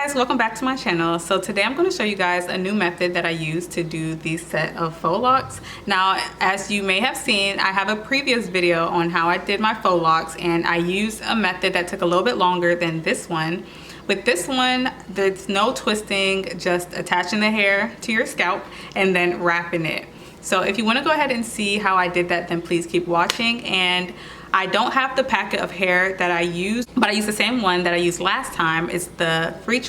guys, welcome back to my channel. So today I'm going to show you guys a new method that I use to do the set of faux locks. Now, as you may have seen, I have a previous video on how I did my faux locks, and I used a method that took a little bit longer than this one. With this one, there's no twisting, just attaching the hair to your scalp and then wrapping it. So if you want to go ahead and see how I did that, then please keep watching. And I don't have the packet of hair that I used, but I used the same one that I used last time. It's the Free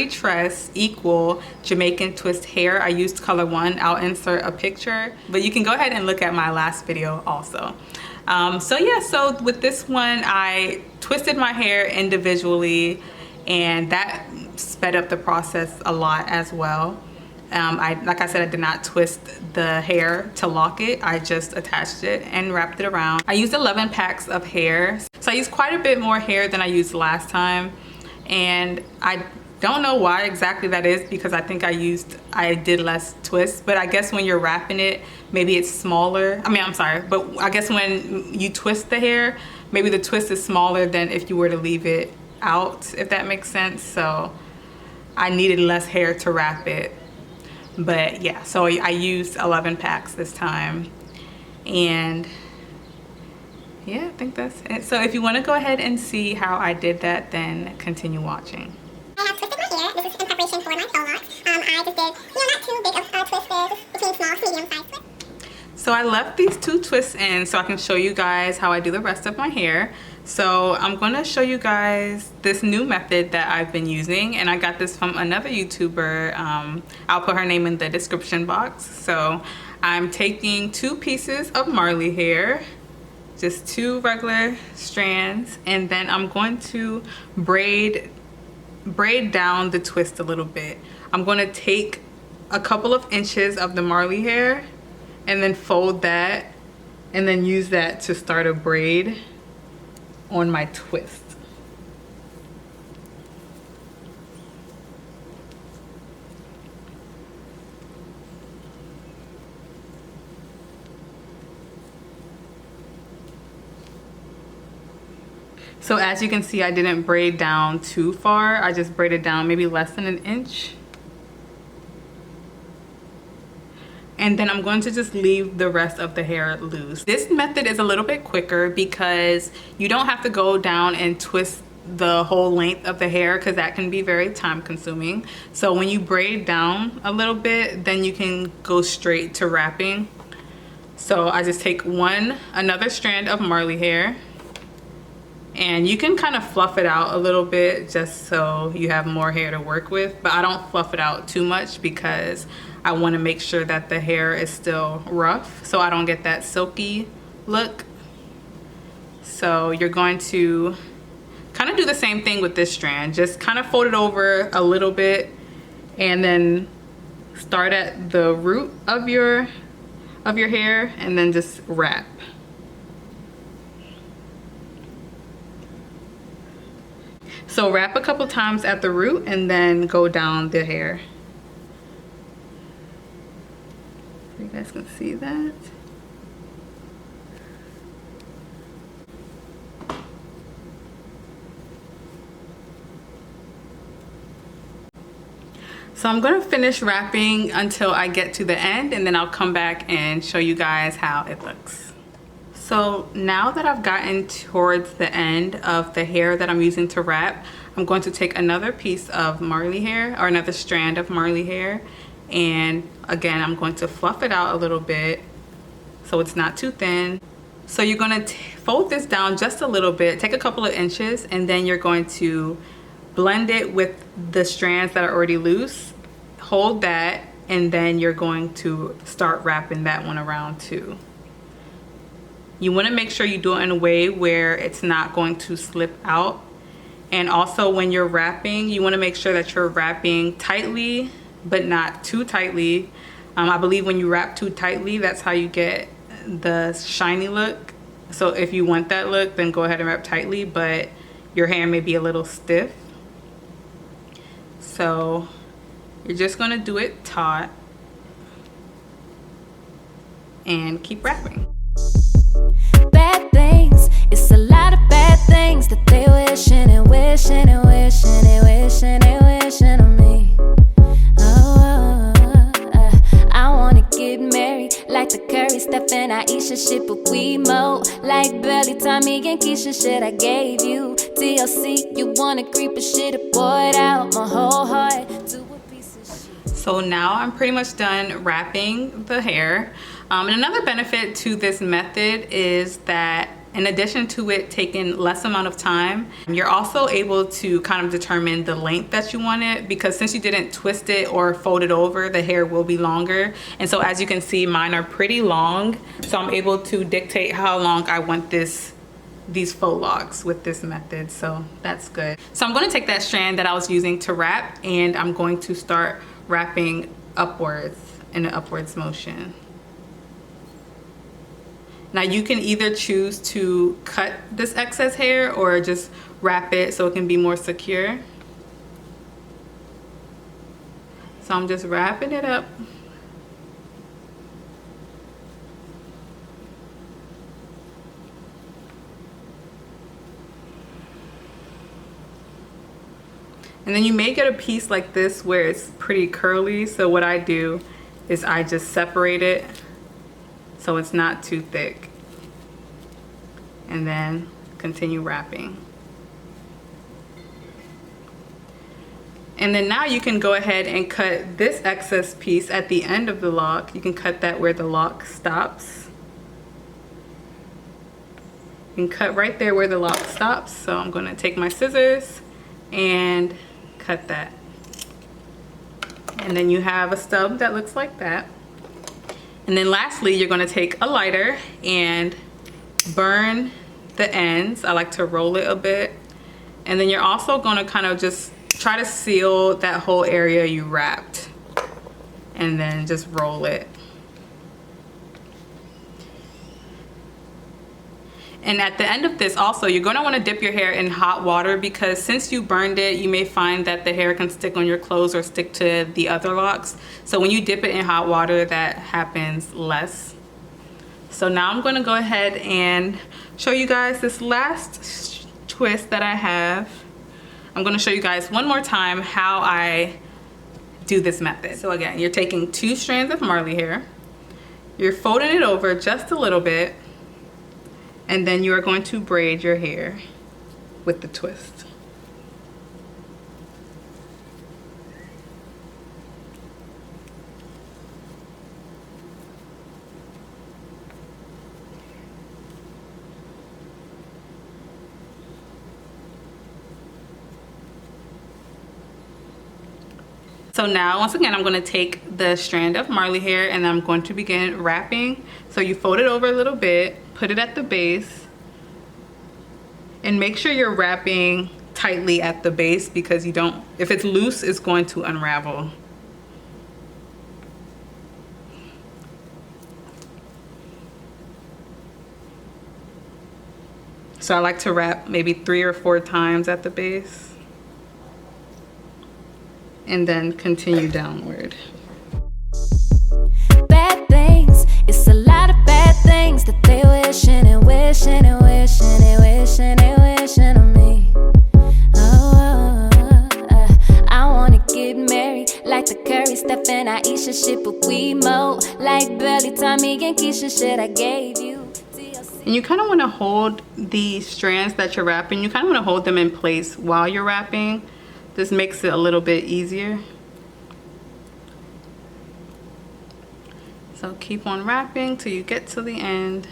Tress Equal Jamaican Twist hair. I used color 1. I'll insert a picture, but you can go ahead and look at my last video also. So with this one, I twisted my hair individually, and that sped up the process a lot as well. Like I said, I did not twist the hair to lock it. I just attached it and wrapped it around. I used 11 packs of hair. So I used quite a bit more hair than I used last time. And I don't know why exactly that is, because I think I did less twists, but I guess when you're wrapping it, maybe it's smaller. But I guess when you twist the hair, maybe the twist is smaller than if you were to leave it out, if that makes sense. So I needed less hair to wrap it. But yeah, so I used 11 packs this time. And yeah, I think that's it. So if you want to go ahead and see how I did that, then continue watching. I have twisted my hair. This is in preparation for my faux locks. I just did, not too big of twists, between small to medium size twists. So I left these 2 twists in so I can show you guys how I do the rest of my hair. So I'm going to show you guys this new method that I've been using, and I got this from another YouTuber. I'll put her name in the description box. So I'm taking 2 pieces of Marley hair, just 2 regular strands, and then I'm going to braid down the twist a little bit. I'm going to take a couple of inches of the Marley hair and then fold that and then use that to start a braid on my twist. So as you can see, I didn't braid down too far. I just braided down maybe less than an inch. And then I'm going to just leave the rest of the hair loose. This method is a little bit quicker because you don't have to go down and twist the whole length of the hair, because that can be very time consuming. So when you braid down a little bit, then you can go straight to wrapping. So I just take another strand of Marley hair, and you can kind of fluff it out a little bit just so you have more hair to work with, but I don't fluff it out too much because I want to make sure that the hair is still rough so I don't get that silky look. So you're going to kind of do the same thing with this strand. Just kind of fold it over a little bit and then start at the root of your hair and then just wrap. So wrap a couple times at the root and then go down the hair. You guys can see that. So I'm going to finish wrapping until I get to the end, and then I'll come back and show you guys how it looks. So now that I've gotten towards the end of the hair that I'm using to wrap, I'm going to take another piece of Marley hair, or another strand of Marley hair, and again I'm going to fluff it out a little bit so it's not too thin. So you're going to fold this down just a little bit, take a couple of inches, and then you're going to blend it with the strands that are already loose. Hold that, and then you're going to start wrapping that one around too. You want to make sure you do it in a way where it's not going to slip out. And also when you're wrapping, you want to make sure that you're wrapping tightly but not too tightly. I believe when you wrap too tightly, that's how you get the shiny look. So if you want that look, then go ahead and wrap tightly, but your hair may be a little stiff. So you're just going to do it taut and keep wrapping. Bad things, it's a lot of bad things that they wishing and wishing and wishing and wishing shit, but we mo. Like Belly, Tommy, and Keisha shit I gave you. TLC, you wanna creep a shit, I poured out my whole heart to a piece of shit. So now I'm pretty much done wrapping the hair. And another benefit to this method is that in addition to it taking less amount of time, you're also able to kind of determine the length that you want it, because since you didn't twist it or fold it over, the hair will be longer. And so as you can see, mine are pretty long. So I'm able to dictate how long I want these faux locks with this method. So that's good. So I'm going to take that strand that I was using to wrap, and I'm going to start wrapping upwards in an upwards motion. Now you can either choose to cut this excess hair or just wrap it so it can be more secure. So I'm just wrapping it up. And then you may get a piece like this where it's pretty curly. So what I do is I just separate it so it's not too thick, and then continue wrapping. And then now you can go ahead and cut this excess piece at the end of the lock. You can cut that where the lock stops. You can cut right there where the lock stops. So I'm going to take my scissors and cut that. And then you have a stub that looks like that. And then lastly, you're going to take a lighter and burn the ends. I like to roll it a bit. And then you're also going to kind of just try to seal that whole area you wrapped, and then just roll it. And at the end of this also, you're going to want to dip your hair in hot water, because since you burned it, you may find that the hair can stick on your clothes or stick to the other locks. So when you dip it in hot water, that happens less. So now I'm going to go ahead and show you guys this last twist that I have. I'm going to show you guys one more time how I do this method. So again, you're taking 2 strands of Marley hair, you're folding it over just a little bit, and then you are going to braid your hair with the twist. So now, once again, I'm going to take the strand of Marley hair and I'm going to begin wrapping. So you fold it over a little bit, put it at the base, and make sure you're wrapping tightly at the base, because you don't, if it's loose, it's going to unravel. So I like to wrap maybe 3 or 4 times at the base, and then continue downward. Bad things, it's a lot of bad things that they wishing and wishing and wishing and wishing and wishing on me. I wanna get married like the Curry, Steph and Aisha shit, but we mo. Like Belly, Tommy, and Keisha shit I gave you. And you kind of want to hold the strands that you're wrapping, you kind of want to hold them in place while you're wrapping. This makes it a little bit easier. So keep on wrapping till you get to the end,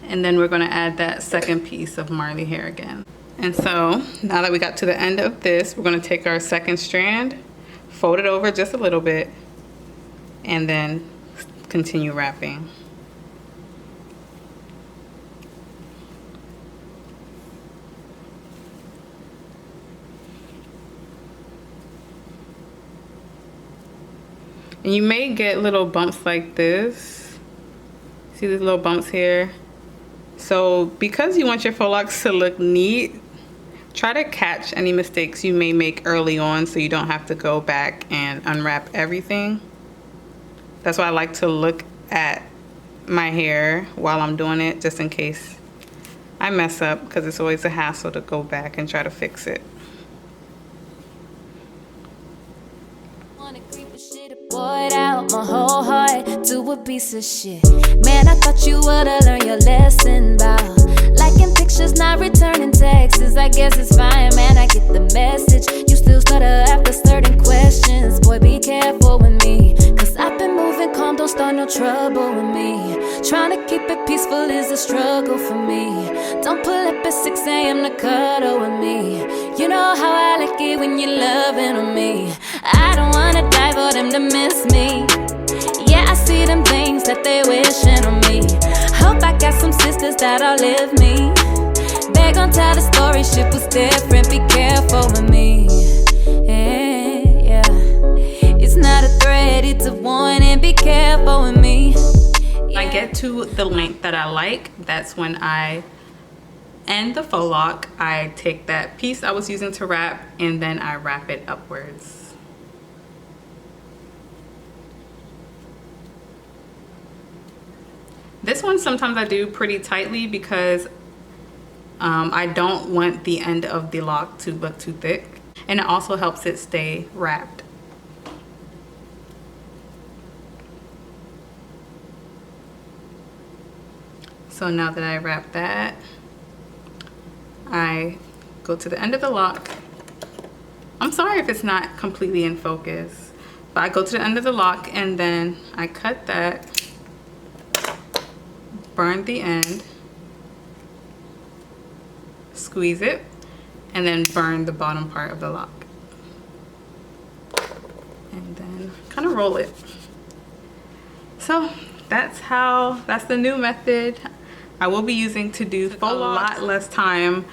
and then we're going to add that second piece of Marley hair again. And so now that we got to the end of this, we're going to take our second strand, fold it over just a little bit, and then continue wrapping. And you may get little bumps like this. See these little bumps here? So because you want your faux locks to look neat, try to catch any mistakes you may make early on so you don't have to go back and unwrap everything. That's why I like to look at my hair while I'm doing it, just in case I mess up, because it's always a hassle to go back and try to fix it. Poured out my whole heart to to a piece of shit. Man, I thought you would've learned your lesson about liking pictures, not returning texts. I guess it's fine, man, I get the message. You still stutter after certain questions. Boy, be careful with me, cause I've been moving calm, don't start no trouble with me. Trying to keep it peaceful is a struggle for me. Don't pull up at 6 a.m. to cuddle with me. You know how I like it when you're loving on me. I don't wanna die for them to miss me. Yeah, I see them things that they wishing on me. Hope I got some sisters that outlive me. They gon' tell the story, shit was different. Be careful with me. Yeah, it's not a threat, it's a warning. Be careful with me. I get to the length that I like, that's when I end the faux lock. I take that piece I was using to wrap and then I wrap it upwards. This one sometimes I do pretty tightly because I don't want the end of the lock to look too thick, and it also helps it stay wrapped. So now that I wrap that, I go to the end of the lock. I'm sorry if it's not completely in focus, but I go to the end of the lock and then I cut that, burn the end, squeeze it, and then burn the bottom part of the lock. And then kind of roll it. So that's the new method I will be using to do faux locs. A lot less time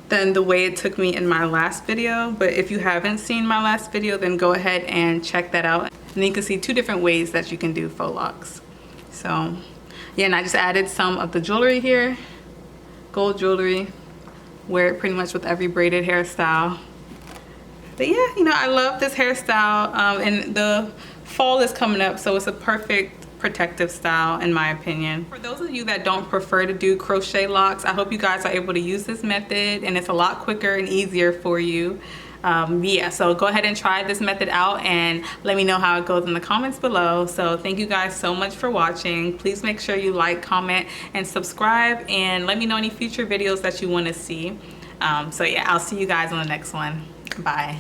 than the way it took me in my last video, but if you haven't seen my last video, then go ahead and check that out, and then you can see 2 different ways that you can do faux locs. So yeah, and I just added some of the jewelry here, gold jewelry. Wear it pretty much with every braided hairstyle. But yeah, you know, I love this hairstyle, and the fall is coming up, so it's a perfect protective style in my opinion. For those of you that don't prefer to do crochet locks, I hope you guys are able to use this method, and it's a lot quicker and easier for you. Yeah, so go ahead and try this method out and let me know how it goes in the comments below. So thank you guys so much for watching. Please make sure you like, comment, and subscribe, and let me know any future videos that you want to see. So yeah, I'll see you guys on the next one. Bye.